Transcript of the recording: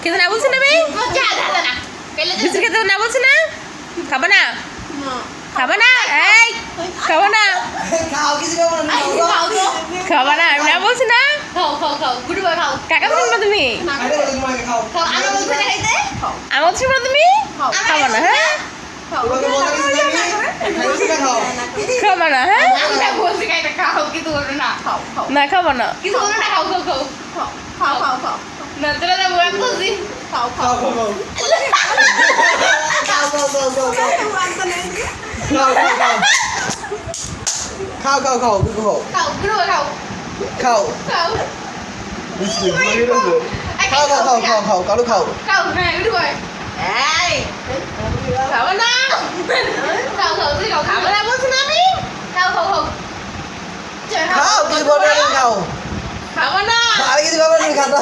খেতে না বলছি না আমি বিস্কুট খেতে না বলছি না খাবো না খাবো না এই খাবো না খাবো না আমি না বলছি না কাকা বলছো না তুমি আমি বলছি না তুমি খাবো না হ্যাঁ খাবো না হ্যাঁ না খাবো না খাও খাও খাও খাও খাও খাও খাও খাও কালু খাও খাবো না খাবো না বলছি না আমি খাও কিছু বলবে না খাও খাবো না আর কিছু বলবে না খাও